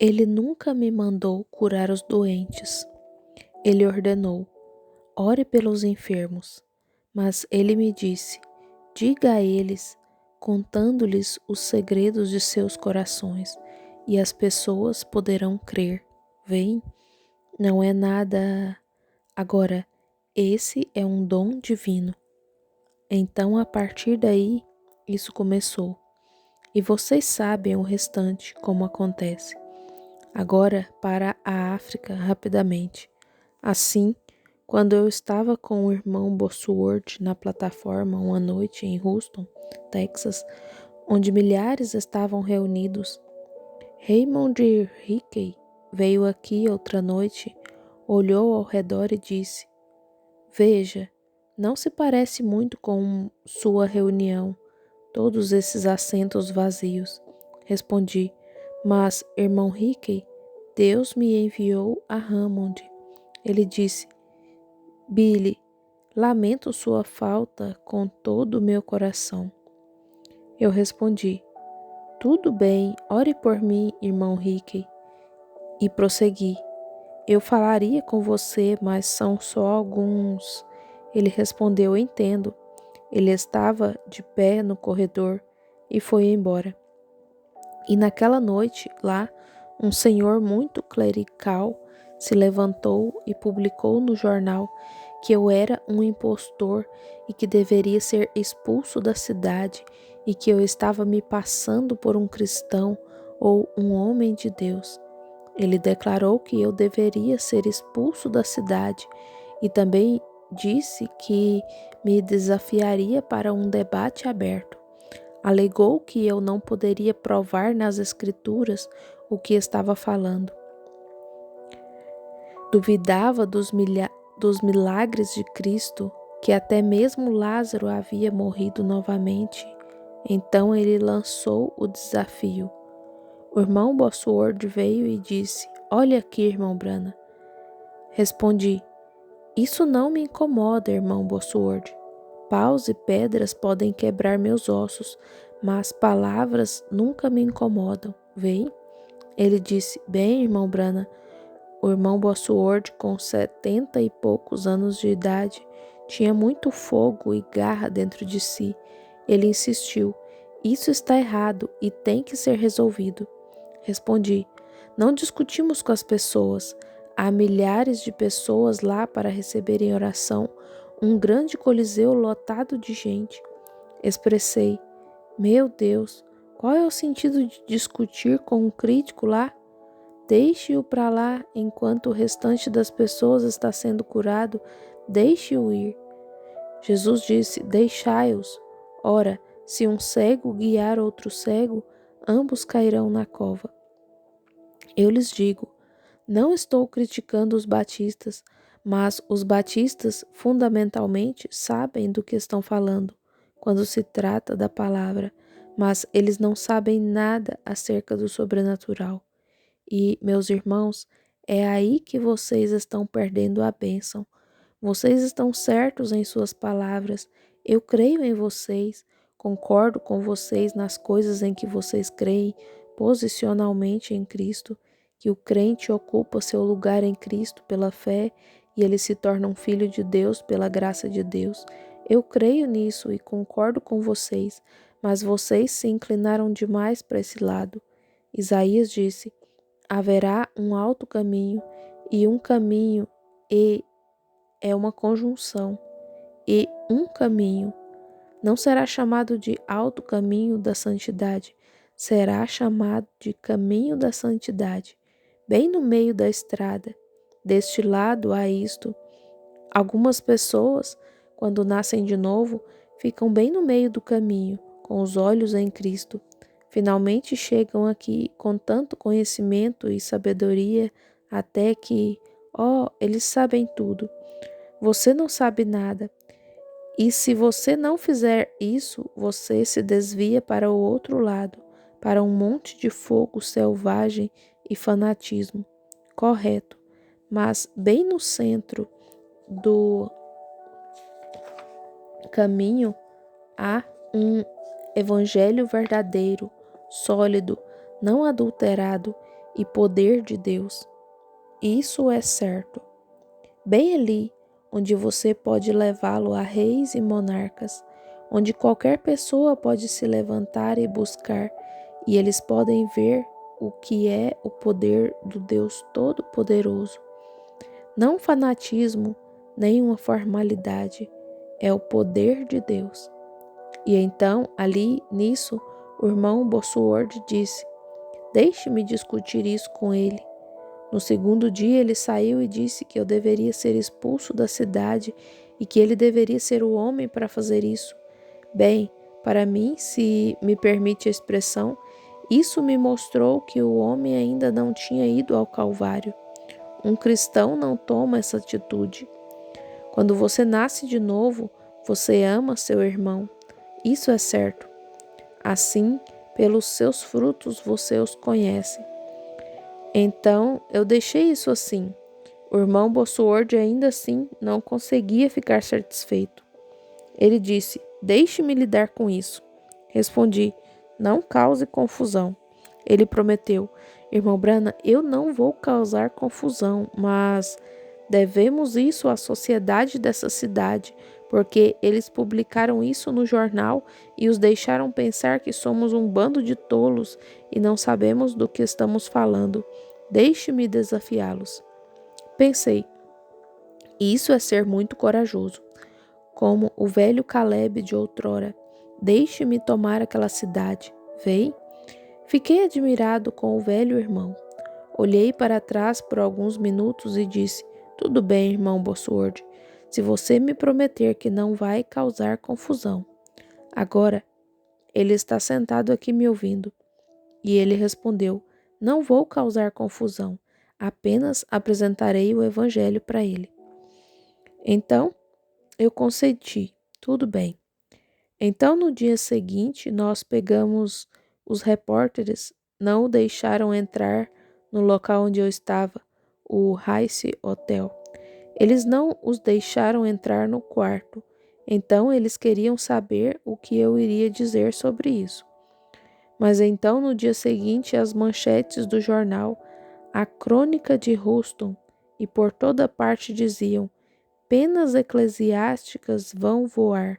Ele nunca me mandou curar os doentes. Ele ordenou: ore pelos enfermos. Mas ele me disse: diga a eles, contando-lhes os segredos de seus corações, e as pessoas poderão crer. Vem, não é nada. Agora, esse é um dom divino. Então, a partir daí, isso começou. E vocês sabem o restante, como acontece. Agora, para a África, rapidamente. Assim, quando eu estava com o irmão Bosworth na plataforma uma noite em Houston, Texas, onde milhares estavam reunidos, Raymond Hickey veio aqui outra noite, olhou ao redor e disse: veja, não se parece muito com sua reunião, todos esses assentos vazios. Respondi: mas, irmão Hickey, Deus me enviou a Hammond. Ele disse: Billy, lamento sua falta com todo o meu coração. Eu respondi: tudo bem, ore por mim, irmão Hickey. E prossegui: eu falaria com você, mas são só alguns. Ele respondeu: entendo. Ele estava de pé no corredor e foi embora. E naquela noite, lá, um senhor muito clerical se levantou e publicou no jornal que eu era um impostor e que deveria ser expulso da cidade e que eu estava me passando por um cristão ou um homem de Deus. Ele declarou que eu deveria ser expulso da cidade e também disse que me desafiaria para um debate aberto. Alegou que eu não poderia provar nas Escrituras o que estava falando. Duvidava dos milagres de Cristo, que até mesmo Lázaro havia morrido novamente. Então ele lançou o desafio. O irmão Bosworth veio e disse: olha aqui, irmão Branham. Respondi: isso não me incomoda, irmão Bosworth. Paus e pedras podem quebrar meus ossos, mas palavras nunca me incomodam. Vem? Ele disse: bem, irmão Branham. O irmão Bosworth, com 70 e poucos anos de idade, tinha muito fogo e garra dentro de si. Ele insistiu: isso está errado e tem que ser resolvido. Respondi: não discutimos com as pessoas. Há milhares de pessoas lá para receberem oração, um grande coliseu lotado de gente. Expressei: meu Deus, qual é o sentido de discutir com um crítico lá? Deixe-o para lá enquanto o restante das pessoas está sendo curado. Deixe-o ir. Jesus disse: deixai-os. Ora, se um cego guiar outro cego, ambos cairão na cova. Eu lhes digo, não estou criticando os batistas, mas os batistas fundamentalmente sabem do que estão falando quando se trata da palavra, mas eles não sabem nada acerca do sobrenatural. E, meus irmãos, é aí que vocês estão perdendo a bênção. Vocês estão certos em suas palavras. Eu creio em vocês, concordo com vocês nas coisas em que vocês creem, posicionalmente em Cristo, que o crente ocupa seu lugar em Cristo pela fé e ele se torna um filho de Deus pela graça de Deus. Eu creio nisso e concordo com vocês, mas vocês se inclinaram demais para esse lado. Isaías disse: haverá um alto caminho e um caminho, e é uma conjunção, e um caminho. Não será chamado de alto caminho da santidade, será chamado de caminho da santidade, bem no meio da estrada. Deste lado há isto. Algumas pessoas, quando nascem de novo, ficam bem no meio do caminho, com os olhos em Cristo. Finalmente chegam aqui com tanto conhecimento e sabedoria, até que, eles sabem tudo. Você não sabe nada. E se você não fizer isso, você se desvia para o outro lado, para um monte de fogo selvagem e fanatismo. Correto. Mas bem no centro do caminho há um evangelho verdadeiro, sólido, não adulterado e poder de Deus. Isso é certo. Bem ali, onde você pode levá-lo a reis e monarcas, onde qualquer pessoa pode se levantar e buscar, e eles podem ver o que é o poder do Deus Todo-Poderoso. Não fanatismo, nem uma formalidade, é o poder de Deus. E então, ali, nisso, o irmão Bossuord disse: deixe-me discutir isso com ele. No segundo dia ele saiu e disse que eu deveria ser expulso da cidade e que ele deveria ser o homem para fazer isso. Bem, para mim, se me permite a expressão, isso me mostrou que o homem ainda não tinha ido ao Calvário. Um cristão não toma essa atitude. Quando você nasce de novo, você ama seu irmão. Isso é certo. Assim, pelos seus frutos você os conhece. Então, eu deixei isso assim. O irmão Bossuord ainda assim não conseguia ficar satisfeito. Ele disse: deixe-me lidar com isso. Respondi: não cause confusão. Ele prometeu: irmão Branham, eu não vou causar confusão, mas devemos isso à sociedade dessa cidade, porque eles publicaram isso no jornal e os deixaram pensar que somos um bando de tolos e não sabemos do que estamos falando. Deixe-me desafiá-los. Pensei, isso é ser muito corajoso, como o velho Caleb de outrora. Deixe-me tomar aquela cidade. Vem? Fiquei admirado com o velho irmão. Olhei para trás por alguns minutos e disse: tudo bem, irmão Bossuord, se você me prometer que não vai causar confusão. Agora, ele está sentado aqui me ouvindo. E ele respondeu: não vou causar confusão, apenas apresentarei o evangelho para ele. Então, eu consenti, tudo bem. Então, no dia seguinte, nós pegamos os repórteres, não o deixaram entrar no local onde eu estava, o Rice Hotel. Eles não os deixaram entrar no quarto, então eles queriam saber o que eu iria dizer sobre isso. Mas então, no dia seguinte, as manchetes do jornal, a crônica de Houston, e por toda parte diziam: penas eclesiásticas vão voar.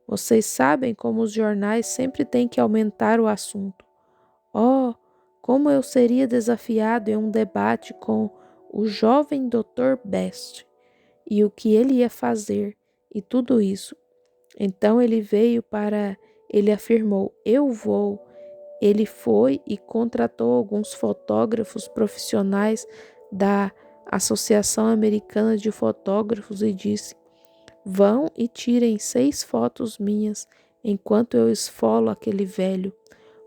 Vocês sabem como os jornais sempre têm que aumentar o assunto. Oh, como eu seria desafiado em um debate com o jovem Dr. Best, e o que ele ia fazer, e tudo isso. Então ele afirmou: eu vou. Ele foi e contratou alguns fotógrafos profissionais da Associação Americana de Fotógrafos e disse: vão e tirem 6 fotos minhas enquanto eu esfolo aquele velho.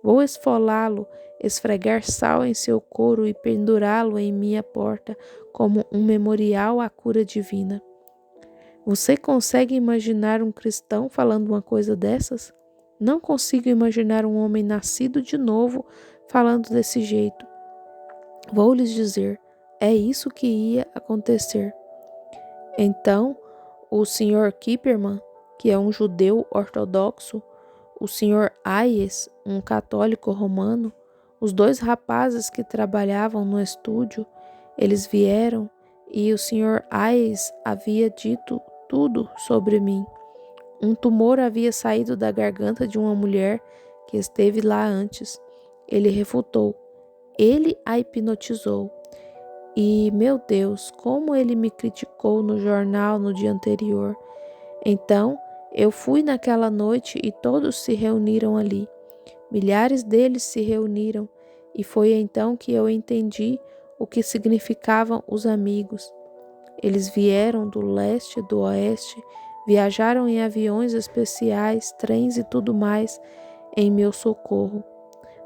Vou esfolá-lo, esfregar sal em seu couro e pendurá-lo em minha porta como um memorial à cura divina. Você consegue imaginar um cristão falando uma coisa dessas? Não consigo imaginar um homem nascido de novo falando desse jeito. Vou lhes dizer, é isso que ia acontecer. Então, o Sr. Kipperman, que é um judeu ortodoxo, o Sr. Hayes, um católico romano, os 2 rapazes que trabalhavam no estúdio, eles vieram e o Sr. Hayes havia dito tudo sobre mim. Um tumor havia saído da garganta de uma mulher que esteve lá antes. Ele refutou. Ele a hipnotizou. E, meu Deus, como ele me criticou no jornal no dia anterior. Então, eu fui naquela noite e todos se reuniram ali. Milhares deles se reuniram e foi então que eu entendi o que significavam os amigos. Eles vieram do leste e do oeste, viajaram em aviões especiais, trens e tudo mais em meu socorro.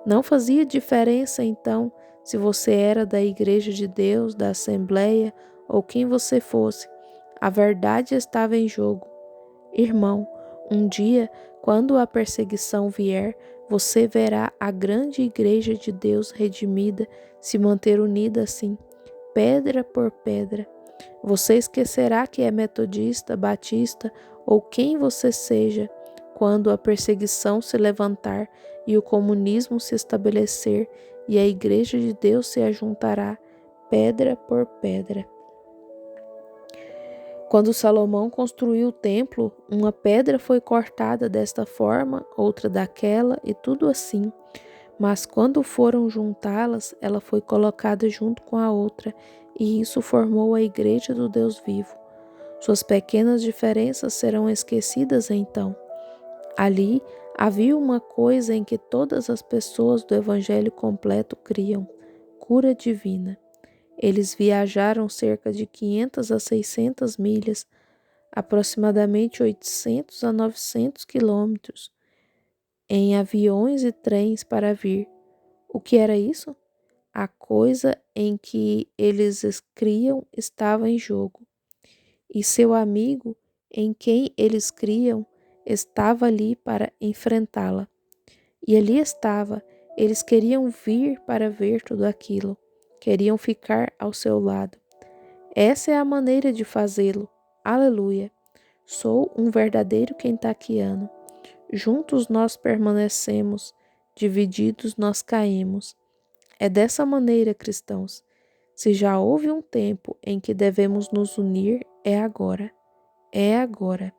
Não fazia diferença então se você era da Igreja de Deus, da Assembleia ou quem você fosse. A verdade estava em jogo. Irmão, um dia, quando a perseguição vier, você verá a grande Igreja de Deus redimida se manter unida assim, pedra por pedra. Você esquecerá que é metodista, batista ou quem você seja quando a perseguição se levantar e o comunismo se estabelecer e a igreja de Deus se ajuntará pedra por pedra. Quando Salomão construiu o templo, uma pedra foi cortada desta forma, outra daquela, e tudo assim. Mas quando foram juntá-las, ela foi colocada junto com a outra, e isso formou a igreja do Deus vivo. Suas pequenas diferenças serão esquecidas então. Ali havia uma coisa em que todas as pessoas do Evangelho completo criam: cura divina. Eles viajaram cerca de 500 a 600 milhas, aproximadamente 800 a 900 quilômetros, em aviões e trens para vir. O que era isso? A coisa em que eles criam estava em jogo, e seu amigo, em quem eles criam, estava ali para enfrentá-la. E ali estava, eles queriam vir para ver tudo aquilo, queriam ficar ao seu lado. Essa é a maneira de fazê-lo. Aleluia! Sou um verdadeiro quentaquiano. Juntos nós permanecemos, divididos nós caímos. É dessa maneira, cristãos. Se já houve um tempo em que devemos nos unir, é agora. É agora.